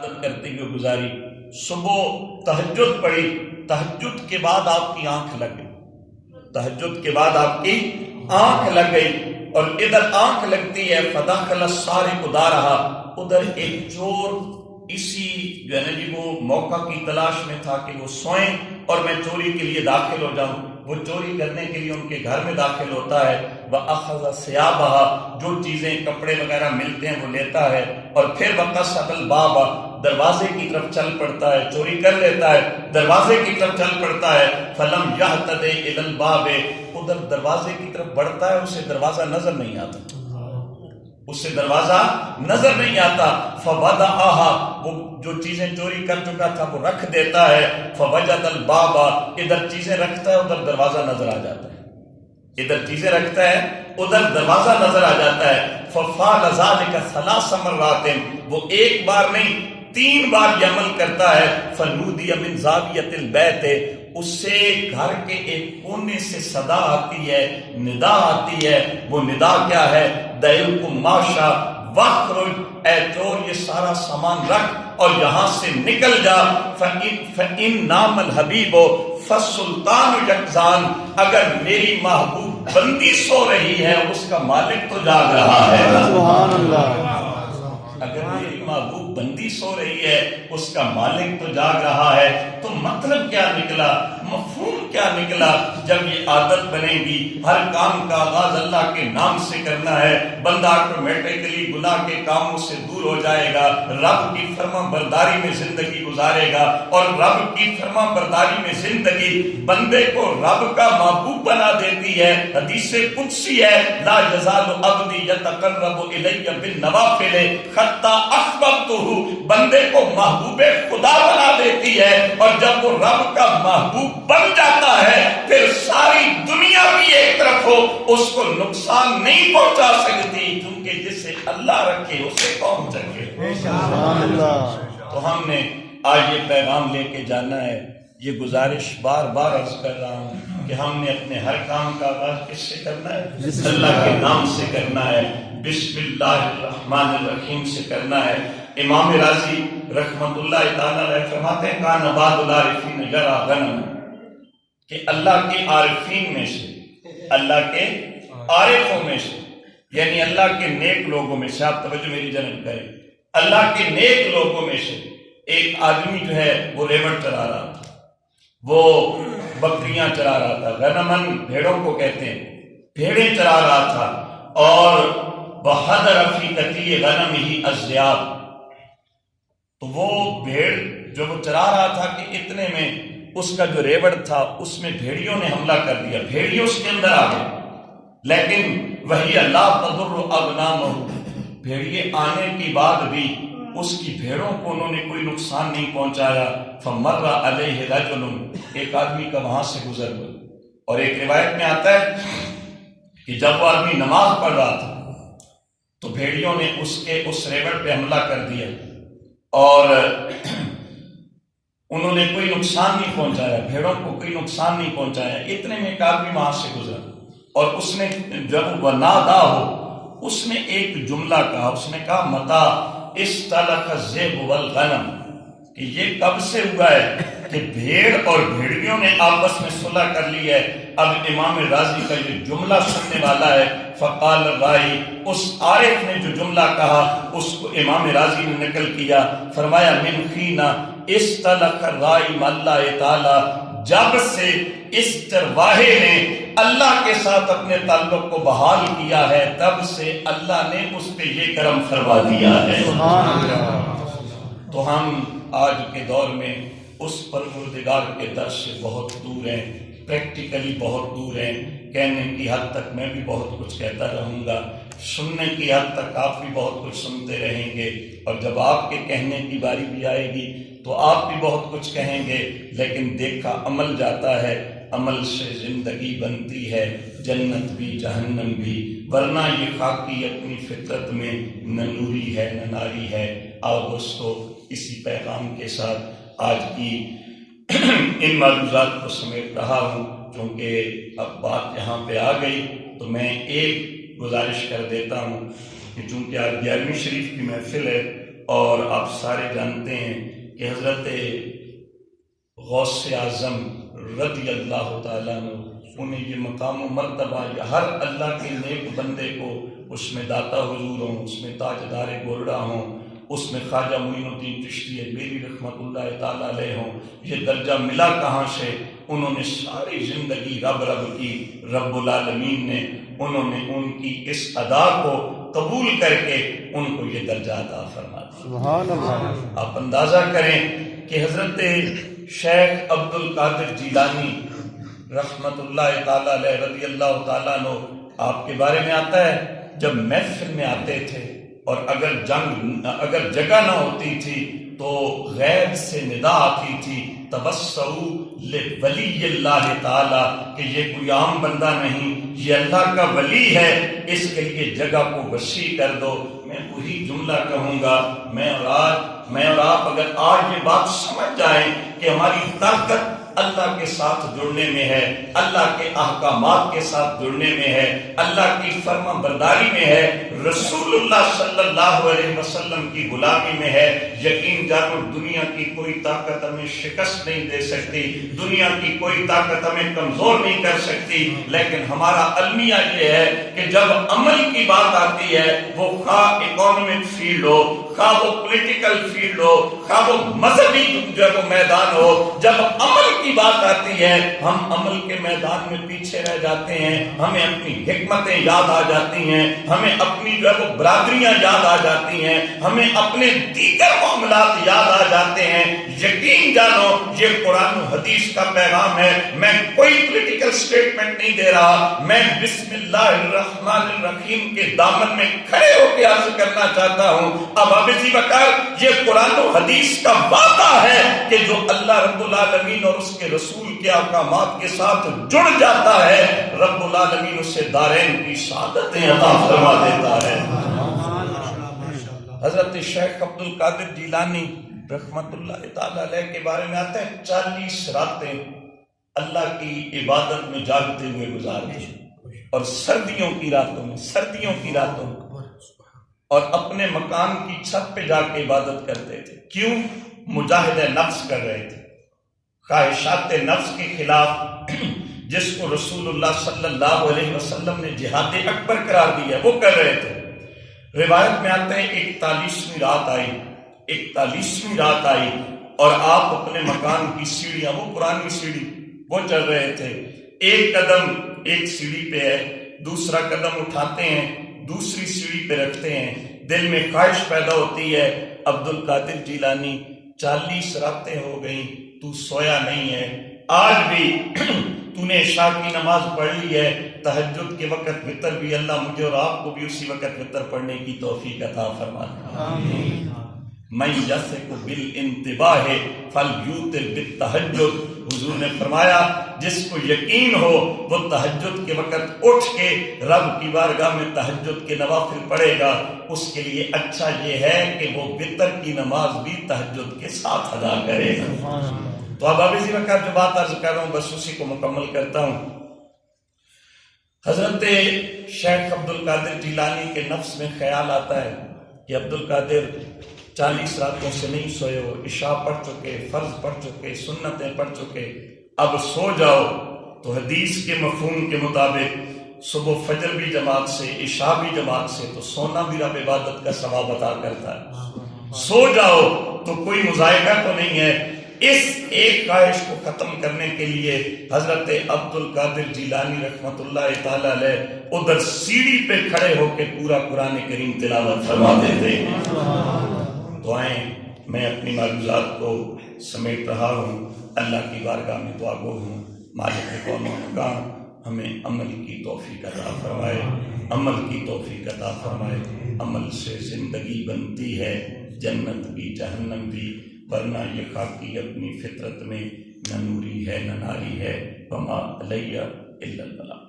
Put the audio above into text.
عبادت کرتے ہوئے گزاری. صبح تہجد پڑھی، تہجد کے بعد آپ کی آنکھ لگ گئی، تہجد کے بعد آپ کی آنکھ لگ گئی، اور ادھر آنکھ لگتی ہے فدخل السارق دارہا، ادھر ایک چور اسی جو ہے نا جی وہ موقع کی تلاش میں تھا کہ وہ سوئیں اور میں چوری کے لیے داخل ہو جاؤں. وہ چوری کرنے کے لیے ان کے گھر میں داخل ہوتا ہے. وَأَخَذَ ثِيَابَهَا، جو چیزیں کپڑے وغیرہ ملتے ہیں وہ لیتا ہے، اور پھر وَقَصَدَ الْبَابَ، دروازے کی طرف چل پڑتا ہے، چوری کر لیتا ہے، دروازے کی طرف چل پڑتا ہے. فَلَمْ يَهْتَدِ إِلَى الْبَابِ، ادھر دروازے کی طرف بڑھتا ہے، اسے دروازہ نظر نہیں آتا، اسے دروازہ نظر نہیں آتا. فَوَضَعَهَا، وہ جو چیزیں چوری کر چکا تھا وہ رکھ دیتا ہے. فَوَجَدَ الْبَابَ، ادھر چیزیں رکھتا ہے ادھر دروازہ نظر آ جاتا ہے، ادھر چیزیں رکھتا ہے ادھر دروازہ نظر آ جاتا ہے. فَفَعَلَ ذَلِكَ ثَلَاثَ مَرَّاتٍ، وہ ایک بار نہیں 3 بار یہ عمل کرتا ہے. فَنُودِيَ مِنْ زَاوِيَةِ الْبَيْتِ، اس سے گھر کے ایک کونے سے صدا آتی ہے، ندا آتی ہے. وہ ندا کیا ہے؟ دَعِلْكُمْ مَاشَا وَخْرُجْ، اے چور یہ سارا سامان رکھ اور یہاں سے نکل جا. فَإِن نَامَ الْحَبِيبُ فَالسُّلْطَانُ يَقْظَانُ، اگر میری محبوب بندی سو رہی ہے اس کا مالک تو جاگ رہا ہے. سبحان اللہ. اگر میری محبوب بندی سو رہی ہے اس کا مالک تو جاگ رہا ہے. تو مطلب کیا نکلا، مفہوم کیا نکلا؟ جب یہ عادت بنے گی، ہر کام کا آغاز اللہ کے نام سے کرنا ہے، بندہ آٹومیٹکلی گناہ کے کاموں سے دور ہو جائے گا، رب کی فرما برداری میں زندگی گزارے گا. اور رب کی فرما برداری میں زندگی بندے کو رب کا محبوب بنا دیتی ہے. حدیث قدسی ہے، لا یزال عبدی یتقرب الی بالنوافل حتی احببتہ، بندے کو محبوب خدا بنا دیتی ہے. اور جب وہ رب کا محبوب بن جاتا ہے پھر ساری دنیا بھی ایک طرف ہو اس کو نقصان نہیں پہنچا سکتی، کیونکہ جسے اللہ رکھے اسے کون رکھے. سبحان اللہ. تو ہم نے آج یہ پیغام لے کے جانا ہے. یہ گزارش بار بار عرض کر رہا ہوں کہ ہم نے اپنے ہر کام کا آغاز کس سے کرنا ہے؟ اللہ کے نام سے کرنا ہے، بسم اللہ الرحمن الرحیم سے کرنا ہے. امام راضی رحمت اللہ تعالیٰ علیہ فرماتے ہیں کان بعض العارفین یرا غنم، کہ اللہ کے عارفین میں سے، اللہ کے عارفوں میں سے، یعنی اللہ کے نیک لوگوں میں سے، آپ توجہ میری جانب کریں، اللہ کے نیک لوگوں میں سے ایک آدمی جو ہے وہ ریوڑ چلا رہا تھا، وہ بکریاں چلا رہا تھا. غنمن بھیڑوں کو کہتے ہیں، بھیڑیں چلا رہا تھا. اور بحضر فی قطیع غنمہ الذئاب، تو وہ بھیڑ جو وہ چلا رہا تھا کہ اتنے میں اس کا جو ریوڑ تھا اس میں بھیڑیوں نے حملہ کر دیا، بھیڑیوں اس کے اندر آ گئے. لیکن وہی اللہ تضر اغنامہ، بھیڑیے آنے کے بعد بھی اس کی بھیڑوں کو انہوں نے کوئی نقصان نہیں پہنچایا. فمر علیہ رجل، ایک آدمی کا وہاں سے گزر گیا. اور ایک روایت میں آتا ہے کہ جب وہ آدمی نماز پڑھ رہا تھا تو بھیڑیوں نے اس ریوڑ پہ حملہ کر دیا اور انہوں نے کوئی نقصان نہیں پہنچایا، بھیڑوں کو کوئی نقصان نہیں پہنچایا. اتنے میں ایک آدمی وہاں سے گزرا اور اس نے جب وہ نادا ہو اس نے ایک جملہ کہا، اس نے کہا متا استلق الذئب والغنم، کہ یہ کب سے ہوا ہے کہ بھیڑ اور بھیڑیوں نے آپس میں صلح کر لی ہے. اب امام راضی کا یہ جملہ سننے والا ہے. فقال الرائی، اس عارف نے جو جملہ کہا اس کو امام راضی نے نقل کیا. فرمایا من خینا استلق الرائی اللہ تعالی، جب سے اس چرواہے نے اللہ کے ساتھ اپنے تعلق کو بحال کیا ہے تب سے اللہ نے اس پہ یہ کرم فرما دیا ہے. تو ہم آج کے دور میں اس پروردگار کے در سے بہت دور ہیں، پریکٹیکلی بہت دور ہیں. کہنے کی حد تک میں بھی بہت کچھ کہتا رہوں گا، سننے کی حد تک آپ بھی بہت کچھ سنتے رہیں گے، اور جب آپ کے کہنے کی باری بھی آئے گی تو آپ بھی بہت کچھ کہیں گے. لیکن دیکھا عمل جاتا ہے، عمل سے زندگی بنتی ہے، جنت بھی جہنم بھی. ورنہ یہ خاکی اپنی فطرت میں نہ نوری ہے نہ ناری ہے. آؤ دوستو، اسی پیغام کے ساتھ آج کی ان معلومات کو سمیٹ رہا ہوں. چونکہ اب بات یہاں پہ آ گئی تو میں ایک گزارش کر دیتا ہوں کہ چونکہ آج 11ویں شریف کی محفل ہے اور آپ سارے جانتے ہیں کہ حضرت غوث اعظم رضی اللہ تعالیٰ عنہ انہیں یہ مقام و مرتبہ، ہر اللہ کے نیک بندے کو اس میں داتا حضور ہوں، اس میں تاجدار گولڑا ہوں، اس میں خواجہ معین الدین چشتی بیری رحمت اللہ تعالیٰ علیہ ہوں، یہ درجہ ملا کہاں سے؟ انہوں نے ساری زندگی رب کی، رب العالمین نے انہوں نے ان کی اس ادا کو قبول کر کے ان کو یہ درجہ عطا فرما دیا۔ سبحان اللہ۔ آپ اندازہ کریں کہ حضرت شیخ عبد القادر جیلانی رحمت اللہ تعالیٰ علیہ رضی اللہ تعالیٰ عنہ، آپ کے بارے میں آتا ہے جب محفل میں آتے تھے اور اگر جگہ نہ ہوتی تھی تو غیب سے ندا آتی تھی توسعوا لولی اللہ تعالی، کہ یہ کوئی عام بندہ نہیں، یہ اللہ کا ولی ہے، اس کے لیے جگہ کو وسیع کر دو۔ میں وہی جملہ کہوں گا، میں اور آپ اگر آج یہ بات سمجھ جائیں کہ ہماری طاقت اللہ کے ساتھ جڑنے میں ہے، اللہ کے احکامات کے ساتھ جڑنے میں ہے، اللہ کی فرما برداری میں ہے، رسول اللہ صلی اللہ علیہ وسلم کی غلامی میں ہے، یقین جانو دنیا کی کوئی طاقت ہمیں شکست نہیں دے سکتی، دنیا کی کوئی طاقت ہمیں کمزور نہیں کر سکتی۔ لیکن ہمارا المیہ یہ ہے کہ جب عمل کی بات آتی ہے، وہ خواہ اکانومک فیلڈ ہو، خواہ وہ پولیٹیکل فیلڈ ہو، خواہ وہ مذہبی میدان ہو، جب عمل کی بات آتی ہے ہم عمل کے میدان میں پیچھے رہ جاتے ہیں، ہمیں اپنی حکمتیں یاد آ جاتی ہیں، ہمیں اپنی برادریاں یاد آ جاتی ہیں، ہمیں اپنے دیگر معاملات یاد آ جاتے ہیں۔ یقین جانو یہ قرآن و حدیث کا پیغام ہے، میں کوئی پولیٹیکل سٹیٹمنٹ نہیں دے رہا، میں بسم اللہ الرحمن الرحیم کے دامن میں کھڑے ہو کے عرض کرنا چاہتا ہوں۔ اب ابھی وقار یہ قرآن و حدیث کا وعدہ ہے کہ جو اللہ رب العالمین اور اس کے رسول کے احکامات کے ساتھ جڑ جاتا ہے، رب العالمین اسے دارین کی سعادتیں عطا فرما دیتا ہے۔ حضرت شیخ عبد القادر جیلانی رحمت اللہ تعالی علیہ کے بارے میں آتا ہے 40 راتیں اللہ کی عبادت میں جاگتے ہوئے گزارتے اور سردیوں کی راتوں میں اور اپنے مکان کی چھت پہ جا کے عبادت کرتے تھے۔ کیوں؟ مجاہدہ نفس کر رہے تھے، خواہشات نفس کے خلاف جس کو رسول اللہ صلی اللہ علیہ وسلم نے جہاد اکبر قرار دیا وہ کر رہے تھے۔ روایت میں آتے ہیں 41ویں رات آئی اور آپ اپنے مکان کی سیڑھیاں، وہ پرانی سیڑھی وہ چل رہے تھے، ایک قدم ایک سیڑھی پہ ہے، دوسرا قدم اٹھاتے ہیں، دوسری سیڑھی پہ رکھتے ہیں، دل میں خواہش پیدا ہوتی ہے عبد القادر جیلانی 40 راتیں ہو گئیں تو سویا نہیں ہے، آج بھی تو نے عشاء کی نماز پڑھ لی ہے، تہجد کے وقت وتر بھی اللہ مجھے اور آپ کو بھی اسی وقت وتر پڑھنے کی توفیق عطا فرما دے۔ آمین۔ من یثق بالانتباہ فلیوتر بالتہجد، حضور نے فرمایا جس کو یقین ہو وہ تہجد کے وقت اٹھ کے رب کی بارگاہ میں تہجد کے نوافل پڑھے گا، اس کے لیے اچھا یہ ہے کہ وہ وتر کی نماز بھی تہجد کے ساتھ ادا کرے گا۔ تو اب اسی وقت جو بات عرض کر رہا ہوں بس اسی کو مکمل کرتا ہوں۔ حضرت شیخ عبد القادر جیلانی کے نفس میں خیال آتا ہے کہ عبد القادر 40 راتوں سے نہیں سوئے ہو، عشاء پڑھ چکے، فرض پڑھ چکے، سنتیں پڑھ چکے، اب سو جاؤ۔ تو حدیث کے مفہوم کے مطابق صبح فجر بھی جماعت سے، عشاء بھی جماعت سے، تو سونا بھی رب عبادت کا ثواب عطا کرتا ہے۔ سو جاؤ تو کوئی مذائقہ تو نہیں ہے۔ اس ایک خواہش کو ختم کرنے کے لیے حضرت عبد القادر جیلانی رحمت اللہ تعالی علیہ ادھر سیڑھی پہ کھڑے ہو کے پورا قرآن کریم تلاوت فرما دیتے ہیں۔ دعائیں میں اپنی معلومات کو سمیٹ رہا ہوں، اللہ کی بارگاہ میں دعا گو ہوں، مالک کون و مقام ہمیں عمل کی توفیق عطا فرمائے، عمل کی توفیق عطا فرمائے۔ عمل سے زندگی بنتی ہے، جنت بھی جہنم بھی، ورنہ یہ خاکی اپنی فطرت میں نہ نوری ہے نہ ناری ہے۔ وما علیہ الا البلاغ۔